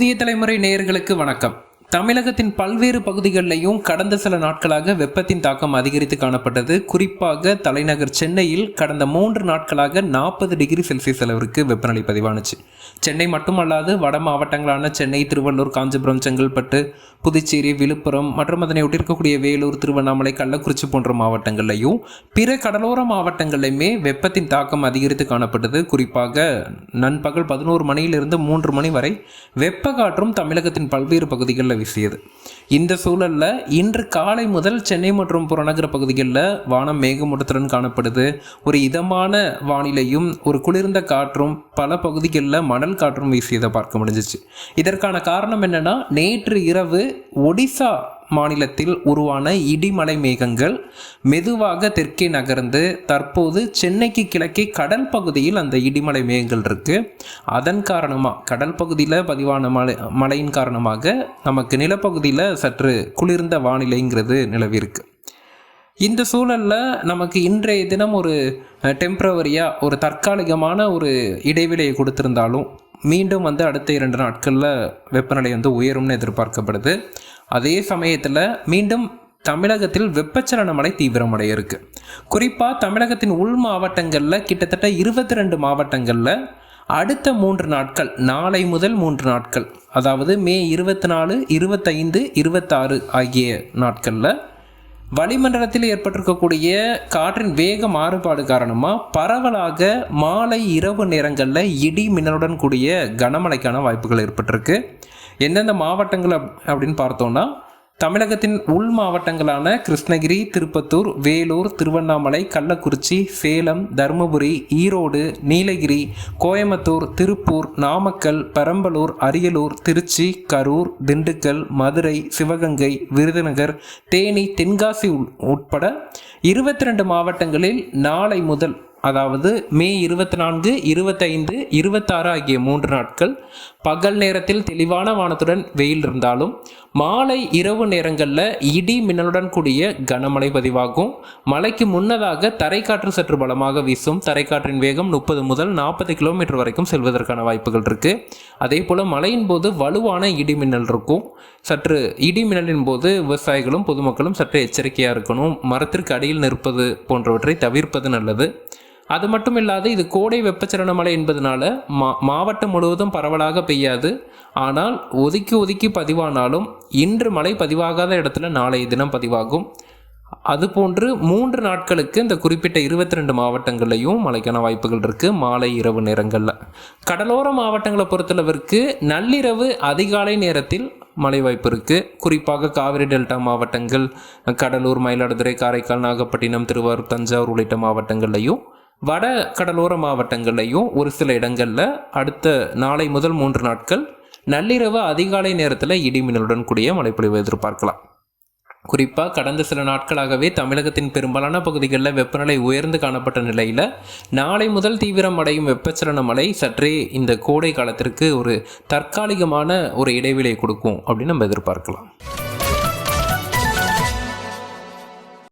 புதிய தலைமுறை நேயர்களுக்கு வணக்கம். தமிழகத்தின் பல்வேறு பகுதிகளிலையும் கடந்த சில நாட்களாக வெப்பத்தின் தாக்கம் அதிகரித்து காணப்பட்டது. குறிப்பாக தலைநகர் சென்னையில் கடந்த 3 நாட்களாக 40 டிகிரி செல்சியஸ் அளவிற்கு வெப்பநிலை பதிவானுச்சு. சென்னை மட்டுமல்லாது வட மாவட்டங்களான சென்னை, திருவள்ளூர், காஞ்சிபுரம், செங்கல்பட்டு, புதுச்சேரி, விழுப்புரம் மற்றும் அதனை ஒட்டியிருக்கக்கூடிய வேலூர், திருவண்ணாமலை, கள்ளக்குறிச்சி போன்ற மாவட்டங்கள்லையும் பிற கடலோர மாவட்டங்கள்லையுமே வெப்பத்தின் தாக்கம் அதிகரித்து காணப்பட்டது. குறிப்பாக நண்பகல் 11 மணியிலிருந்து 3 மணி வரை வெப்ப காற்றும் தமிழகத்தின் பல்வேறு பகுதிகளில் வீசியது. இந்த சூழல்ல இன்று காலை முதல் சென்னை மற்றும் புறநகர பகுதிகளில் வானம் மேகமூட்டத்துடன் காணப்படுது. ஒரு இதமான வானிலையும் ஒரு குளிர்ந்த காற்றும் பல பகுதிகளில் மணல் காற்றும் வீசியதை பார்க்க முடிஞ்சிச்சு. இதற்கான காரணம் என்னன்னா, நேற்று இரவு ஒடிசா மாநிலத்தில் உருவான இடிமலை மேகங்கள் மெதுவாக தெற்கே நகர்ந்து தற்போது சென்னைக்கு கிழக்கே கடல் பகுதியில் அந்த இடிமலை மேகங்கள் இருக்கு. அதன் காரணமாக கடல் பகுதியில் பதிவான மழையின் காரணமாக நமக்கு நிலப்பகுதியில் சற்று குளிர்ந்த வானிலைங்கிறது நிலவிருக்கு. இந்த சூழலில் நமக்கு இன்றைய தினம் ஒரு டெம்பரவரியாக ஒரு தற்காலிகமான ஒரு இடைவெளியை கொடுத்திருந்தாலும் மீண்டும் அடுத்த 2 நாட்களில் வெப்பநிலை உயரும்னு எதிர்பார்க்கப்படுது. அதே சமயத்தில் மீண்டும் தமிழகத்தில் வெப்பச்சலன மழை தீவிரமடைய இருக்கு. குறிப்பாக தமிழகத்தின் உள் மாவட்டங்களில் கிட்டத்தட்ட 22 மாவட்டங்களில் அடுத்த 3 நாட்கள், நாளை முதல் 3 நாட்கள், அதாவது மே 24, 25, 26 ஆகிய நாட்களில் வளிமண்டலத்தில் ஏற்பட்டிருக்கக்கூடிய காற்றின் வேக மாறுபாடு காரணமாக பரவலாக மாலை இரவு நேரங்களில் இடி மின்னலுடன் கூடிய கனமழைக்கான வாய்ப்புகள் ஏற்பட்டிருக்கு. எந்தெந்த மாவட்டங்கள் அப்படின்னு பார்த்தோன்னா, தமிழகத்தின் உள் மாவட்டங்களான கிருஷ்ணகிரி, திருப்பத்தூர், வேலூர், திருவண்ணாமலை, கள்ளக்குறிச்சி, சேலம், தருமபுரி, ஈரோடு, நீலகிரி, கோயம்புத்தூர், திருப்பூர், நாமக்கல், பெரம்பலூர், அரியலூர், திருச்சி, கரூர், திண்டுக்கல், மதுரை, சிவகங்கை, விருதுநகர், தேனி, தென்காசி உட்பட 22 மாவட்டங்களில் நாளை முதல், அதாவது மே 24, 25, 26 ஆகிய 3 நாட்கள் பகல் நேரத்தில் தெளிவான வானத்துடன் வெயில் இருந்தாலும் மாலை இரவு நேரங்களில் இடி மின்னலுடன் கூடிய கனமழை பதிவாகும். மழைக்கு முன்னதாக தரைக்காற்று சற்று பலமாக வீசும். தரைக்காற்றின் வேகம் 30 முதல் 40 கிலோமீட்டர் வரைக்கும் செல்வதற்கான வாய்ப்புகள் இருக்கு. அதே போல மழையின் போது வலுவான இடி மின்னல் இருக்கும். சற்று இடி மின்னலின் போது விவசாயிகளும் பொதுமக்களும் சற்று எச்சரிக்கையாக இருக்கணும். மரத்திற்கு அடியில் நிற்பது போன்றவற்றை தவிர்ப்பது நல்லது. அது மட்டும் இல்லாது இது கோடை வெப்பச்சலன மழை என்பதனால மாவட்டம் முழுவதும் பரவலாக பெய்யாது. ஆனால் ஒதுக்கி பதிவானாலும் இன்று மழை பதிவாகாத இடத்துல நாளைய தினம் பதிவாகும். அதுபோன்று 3 நாட்களுக்கு இந்த குறிப்பிட்ட 22 மாவட்டங்கள்லையும் மழைக்கான வாய்ப்புகள் இருக்குது. மாலை இரவு நேரங்களில் கடலோர மாவட்டங்களை பொறுத்தளவிற்கு நள்ளிரவு அதிகாலை நேரத்தில் மழை வாய்ப்பு இருக்குது. குறிப்பாக காவிரி டெல்டா மாவட்டங்கள், கடலூர், மயிலாடுதுறை, காரைக்கால், நாகப்பட்டினம், திருவாரூர், தஞ்சாவூர் உள்ளிட்ட மாவட்டங்கள்லையும், வட கடலோர மாவட்டங்கள்லையும் ஒரு சில இடங்களில் அடுத்த நாளை முதல் 3 நாட்கள் நள்ளிரவு அதிகாலை நேரத்தில் இடிமின்னலுடன் கூடிய மழைப்பொழிவு எதிர்பார்க்கலாம். குறிப்பாக கடந்த சில நாட்களாகவே தமிழகத்தின் பெரும்பாலான பகுதிகளில் வெப்பநிலை உயர்ந்து காணப்பட்ட நிலையில் நாளை முதல் தீவிரம் அடையும் வெப்பச்சலன மழை சற்றே இந்த கோடை காலத்திற்கு ஒரு தற்காலிகமான ஒரு இடைவெளியை கொடுக்கும் அப்படின்னு நம்ம எதிர்பார்க்கலாம்.